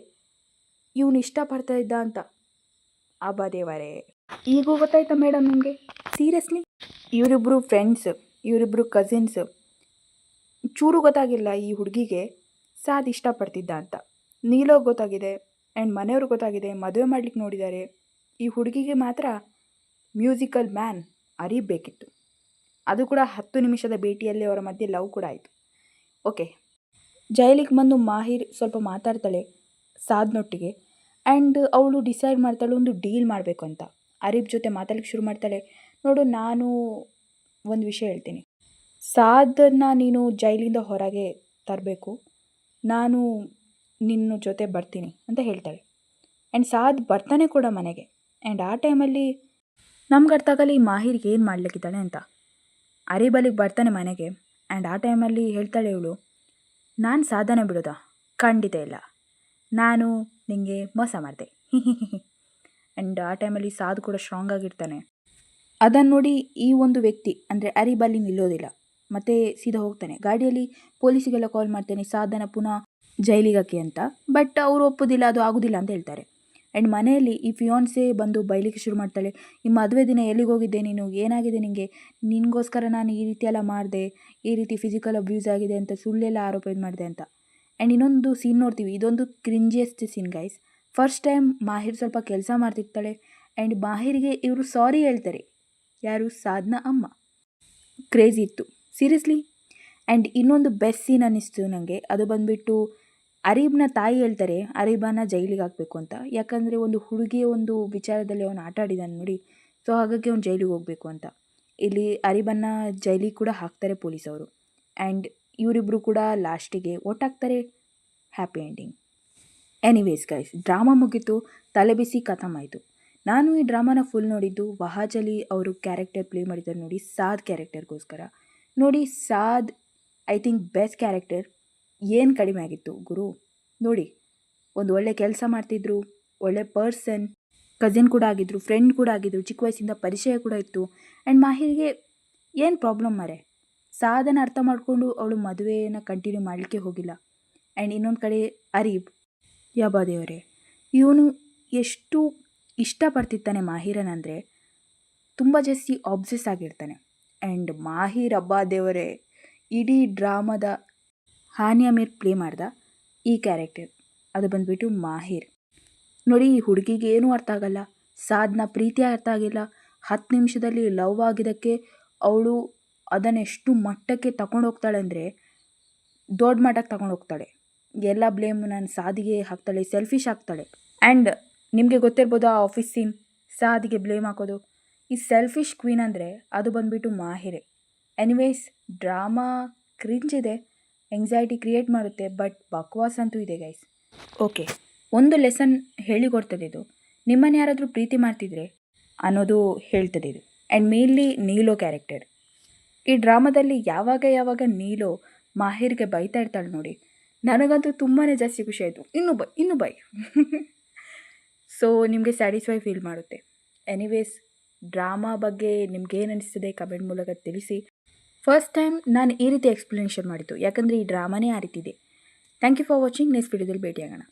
ಇವನು ಇಷ್ಟಪಡ್ತಾ ಇದ್ದ ಅಂತ. ಅಬ್ಬಾ ದೇವರೇ, ಈಗ ಗೊತ್ತಾಯ್ತಾ ಮೇಡಮ್ ನಿಮಗೆ. ಸೀರಿಯಸ್ಲಿ ಇವರಿಬ್ಬರು ಫ್ರೆಂಡ್ಸ್, ಇವರಿಬ್ಬರು ಕಸಿನ್ಸ್. ಚೂರು ಗೊತ್ತಾಗಿಲ್ಲ ಈ ಹುಡುಗಿಗೆ ಸಾದ್ ಇಷ್ಟಪಡ್ತಿದ್ದ ಅಂತ. ನೀಲೋಗೆ ಗೊತ್ತಾಗಿದೆ ಆ್ಯಂಡ್ ಮನೆಯವ್ರಿಗೆ ಗೊತ್ತಾಗಿದೆ, ಮದುವೆ ಮಾಡ್ಲಿಕ್ಕೆ ನೋಡಿದ್ದಾರೆ. ಈ ಹುಡುಗಿಗೆ ಮಾತ್ರ ಮ್ಯೂಸಿಕಲ್ ಮ್ಯಾನ್ ಅರೀಬ್ ಬೇಕಿತ್ತು. ಅದು ಕೂಡ 10 ನಿಮಿಷದ ಭೇಟಿಯಲ್ಲಿ ಅವರ ಮಧ್ಯೆ ಲವ್ ಕೂಡ ಆಯಿತು. ಓಕೆ, ಜೈಲಿಗೆ ಬಂದು ಮಾಹಿರ್ ಸ್ವಲ್ಪ ಮಾತಾಡ್ತಾಳೆ ಸಾದ್ನೊಟ್ಟಿಗೆ. ಆ್ಯಂಡ್ ಅವಳು ಡಿಸೈಡ್ ಮಾಡ್ತಾಳೆ ಒಂದು ಡೀಲ್ ಮಾಡಬೇಕು ಅಂತ. ಅರೀಬ್ ಜೊತೆ ಮಾತಾಡಲಿಕ್ಕೆ ಶುರು ಮಾಡ್ತಾಳೆ. ನೋಡು, ನಾನು ಒಂದು ವಿಷಯ ಹೇಳ್ತೀನಿ, ಸಾದನ್ನು ನೀನು ಜೈಲಿಂದ ಹೊರಗೆ ತರಬೇಕು, ನಾನು ನಿನ್ನ ಜೊತೆ ಬರ್ತೀನಿ ಅಂತ ಹೇಳ್ತಾಳೆ. ಆ್ಯಂಡ್ ಸಾದ್ ಬರ್ತಾನೆ ಕೂಡ ಮನೆಗೆ. ಆ್ಯಂಡ್ ಆ ಟೈಮಲ್ಲಿ ನಮ್ಗೆ ಅರ್ಥ ಆಗಲ್ಲ ಈ ಮಾಹಿರ್ಗೆ ಏನು ಮಾಡ್ಲಿಕ್ಕಿದ್ದಾಳೆ ಅಂತ. ಅರೀಬ್ ಅಲ್ಲಿಗೆ ಬರ್ತಾನೆ ಮನೆಗೆ. ಆ್ಯಂಡ್ ಆ ಟೈಮಲ್ಲಿ ಹೇಳ್ತಾಳೆ ಇವಳು, ನಾನು ಸಾಧನೆ ಬಿಡೋದಾ, ಖಂಡಿತ ಇಲ್ಲ, ನಾನು ನಿಮಗೆ ಮೋಸ ಮಾಡಿದೆ. ಆ್ಯಂಡ್ ಆ ಟೈಮಲ್ಲಿ ಸಾದ್ ಕೂಡ ಸ್ಟ್ರಾಂಗ್ ಆಗಿರ್ತಾನೆ. ಅದನ್ನು ನೋಡಿ ಈ ಒಂದು ವ್ಯಕ್ತಿ ಅಂದರೆ ಅರೀಬ್ ಅಲ್ಲಿ ನಿಲ್ಲೋದಿಲ್ಲ, ಮತ್ತು ಸೀದಾ ಹೋಗ್ತಾನೆ ಗಾಡಿಯಲ್ಲಿ. ಪೊಲೀಸಿಗೆಲ್ಲ ಕಾಲ್ ಮಾಡ್ತಾನೆ ಸಾಧನ ಪುನಃ ಜೈಲಿಗೆ ಹಾಕಿ ಅಂತ. ಬಟ್ ಅವರು ಒಪ್ಪೋದಿಲ್ಲ, ಅದು ಆಗೋದಿಲ್ಲ ಅಂತ ಹೇಳ್ತಾರೆ. ಆ್ಯಂಡ್ ಮನೆಯಲ್ಲಿ ಈ ಫಿಯಾನ್ಸೇ ಬಂದು ಬೈಲಿಕ್ಕೆ ಶುರು ಮಾಡ್ತಾಳೆ. ಈ ಮದುವೆ ದಿನ ಎಲ್ಲಿಗೆ ಹೋಗಿದ್ದೆ ನೀನು, ಏನಾಗಿದೆ ನಿನಗೆ, ನಿನಗೋಸ್ಕರ ನಾನು ಈ ರೀತಿ ಎಲ್ಲ ಮಾಡಿದೆ, ಈ ರೀತಿ ಫಿಸಿಕಲ್ ಅಬ್ಯೂಸ್ ಆಗಿದೆ ಅಂತ ಸುಳ್ಳೆಲ್ಲ ಆರೋಪ ಇದು ಮಾಡಿದೆ ಅಂತ. ಆ್ಯಂಡ್ ಇನ್ನೊಂದು ಸೀನ್ ನೋಡ್ತೀವಿ, ಇದೊಂದು ಕ್ರಿಂಜಿಯಸ್ಟ್ ಸೀನ್ ಗೈಸ್. ಫಸ್ಟ್ ಟೈಮ್ ಮಾಹಿರ್ ಸ್ವಲ್ಪ ಕೆಲಸ ಮಾಡ್ತಿರ್ತಾಳೆ ಆ್ಯಂಡ್ ಮಾಹಿರ್ಗೆ ಇವರು ಸಾರಿ ಹೇಳ್ತಾರೆ. ಯಾರು? ಸಾಧನಾ ಅಮ್ಮ. ಕ್ರೇಜಿ ಇತ್ತು ಸೀರಿಯಸ್ಲಿ. ಆ್ಯಂಡ್ ಇನ್ನೊಂದು ಬೆಸ್ಟ್ ಸೀನ್ ಅನ್ನಿಸ್ತು ನನಗೆ, ಅದು ಬಂದುಬಿಟ್ಟು ಅರೀಬ್ನ ತಾಯಿ ಹೇಳ್ತಾರೆ ಅರೀಬಾನ ಜೈಲಿಗೆ ಹಾಕಬೇಕು ಅಂತ. ಯಾಕಂದರೆ ಒಂದು ಹುಡುಗಿಯ ಒಂದು ವಿಚಾರದಲ್ಲಿ ಅವನು ಆಟ ಆಡಿದಾನೆ ನೋಡಿ, ಸೊ ಹಾಗಾಗಿ ಅವ್ನು ಜೈಲಿಗೆ ಹೋಗಬೇಕು ಅಂತ. ಇಲ್ಲಿ ಅರೀಬನ್ನ ಜೈಲಿಗೆ ಕೂಡ ಹಾಕ್ತಾರೆ ಪೊಲೀಸವರು. ಆ್ಯಂಡ್ ಇವರಿಬ್ಬರು ಕೂಡ ಲಾಸ್ಟಿಗೆ ಒಟ್ಟಾಗ್ತಾರೆ. Happy ending. Anyways guys, drama ಮುಗೀತು, ತಲೆ ಬಿಸಿ ಖತಮ್ ಆಯಿತು. ನಾನು ಈ ಡ್ರಾಮಾನ ಫುಲ್ ನೋಡಿದ್ದು ವಹಾಜ್ ಅಲಿ ಅವರು ಕ್ಯಾರೆಕ್ಟರ್ ಪ್ಲೇ ಮಾಡಿದ್ದಾರೆ ನೋಡಿ, ಸಾದ್ ಕ್ಯಾರೆಕ್ಟರ್ಗೋಸ್ಕರ. ನೋಡಿ Saad I think best character. ಏನು ಕಡಿಮೆ ಆಗಿತ್ತು ಗುರು. ನೋಡಿ, ಒಂದು ಒಳ್ಳೆ ಕೆಲಸ ಮಾಡ್ತಿದ್ರು, ಒಳ್ಳೆ ಪರ್ಸನ್, ಕಸಿನ್ ಕೂಡ ಆಗಿದ್ರು, ಫ್ರೆಂಡ್ ಕೂಡ ಆಗಿದ್ರು, ಚಿಕ್ಕ ವಯಸ್ಸಿಂದ ಪರಿಚಯ ಕೂಡ ಇತ್ತು. ಆ್ಯಂಡ್ ಮಾಹಿರ್ಗೆ ಏನು ಪ್ರಾಬ್ಲಮ್ ಮಾರೆ, ಸಾಧನ ಅರ್ಥ ಮಾಡಿಕೊಂಡು ಅವಳು ಮದುವೆಯನ್ನು ಕಂಟಿನ್ಯೂ ಮಾಡಲಿಕ್ಕೆ ಹೋಗಿಲ್ಲ. ಆ್ಯಂಡ್ ಇನ್ನೊಂದು ಕಡೆ ಅರೀಬ್, ಯಬ್ಬಾ ದೇವರೇ, ಇವನು ಎಷ್ಟು ಇಷ್ಟಪಡ್ತಿರ್ತಾನೆ ಮಾಹಿರನಂದರೆ ತುಂಬ ಜಾಸ್ತಿ ಆಬ್ಸೆಸ್ ಆಗಿರ್ತಾನೆ. ಆ್ಯಂಡ್ ಮಾಹಿರ್, ಅಬ್ಬಾ ದೇವರೇ, ಇಡೀ ಡ್ರಾಮಾದ ಹಾನಿಯ ಮೇಲೆ ಪ್ಲೇ ಮಾಡ್ದ ಈ ಕ್ಯಾರೆಕ್ಟರ್, ಅದು ಬಂದುಬಿಟ್ಟು ಮಾಹಿರ್. ನೋಡಿ, ಈ ಹುಡುಗಿಗೆ ಏನೂ ಅರ್ಥ ಆಗಲ್ಲ, ಸಾಧನ ಪ್ರೀತಿ ಅರ್ಥ ಆಗಿಲ್ಲ. 10 ನಿಮಿಷದಲ್ಲಿ ಲವ್ ಆಗಿದ್ದಕ್ಕೆ ಅವಳು ಅದನ್ನೆಷ್ಟು ಮಟ್ಟಕ್ಕೆ ತಗೊಂಡು ಹೋಗ್ತಾಳೆ ಅಂದರೆ ದೊಡ್ಡ ಮಟ್ಟಕ್ಕೆ ತಗೊಂಡು ಹೋಗ್ತಾಳೆ. ಎಲ್ಲ ಬ್ಲೇಮ್ ನಾನು ಸಾದಿಗೆ ಹಾಕ್ತಾಳೆ, ಸೆಲ್ಫಿಶ್ ಆಗ್ತಾಳೆ. ಆ್ಯಂಡ್ ನಿಮಗೆ ಗೊತ್ತಿರ್ಬೋದು ಆ ಆಫೀಸ್ ಸೀನ್, ಸಾದಿಗೆ ಬ್ಲೇಮ್ ಹಾಕೋದು. ಈ ಸೆಲ್ಫಿಶ್ ಕ್ವೀನ್ ಅಂದರೆ ಅದು ಬಂದುಬಿಟ್ಟು ಮಾಹಿರೇ. ಎನಿವೇಸ್, ಡ್ರಾಮಾ ಕ್ರಿಂಜ್ ಇದೆ, ಎಂಗ್ಸೈಟಿ ಕ್ರಿಯೇಟ್ ಮಾಡುತ್ತೆ, ಬಟ್ ಬಕ್ವಾಸ್ ಅಂತೂ ಇದೆ ಗೈಸ್. ಓಕೆ, ಒಂದು ಲೆಸನ್ ಹೇಳಿಕೊಡ್ತದೆ ಇದು, ನಿಮ್ಮನ್ನು ಯಾರಾದರೂ ಪ್ರೀತಿ ಮಾಡ್ತಿದ್ರೆ ಅನ್ನೋದು ಹೇಳ್ತದೆ ಇದು. ಆ್ಯಂಡ್ ಮೇನ್ಲಿ ನೀಲೋ ಕ್ಯಾರೆಕ್ಟರ್ ಈ ಡ್ರಾಮಾದಲ್ಲಿ ಯಾವಾಗ ನೀಲೋ ಮಾಹಿರ್ಗೆ ಬೈತಾ ಇರ್ತಾಳೆ ನೋಡಿ, ನನಗಂತೂ ತುಂಬಾ ಜಾಸ್ತಿ ಖುಷಿ ಆಯಿತು. ಇನ್ನೂ ಬೈ ಸೊ ನಿಮಗೆ ಸ್ಯಾಟಿಸ್ಫೈ ಫೀಲ್ ಮಾಡುತ್ತೆ. ಎನಿವೇಸ್, ಡ್ರಾಮಾ ಬಗ್ಗೆ ನಿಮ್ಗೇನು ಅನಿಸ್ತದೆ ಕಮೆಂಟ್ ಮೂಲಕ ತಿಳಿಸಿ. ಫಸ್ಟ್ ಟೈಮ್ ನಾನು ಈ ರೀತಿ ಎಕ್ಸ್ಪ್ಲನೇಷನ್ ಮಾಡಿದ್ದು, ಯಾಕಂದರೆ ಈ ಡ್ರಾಮಾನೇ ಆ ರೀತಿ ಇದೆ. Thank you for watching. Next ವಿಡಿಯೋದಲ್ಲಿ ಭೇಟಿಯಾಗೋಣ.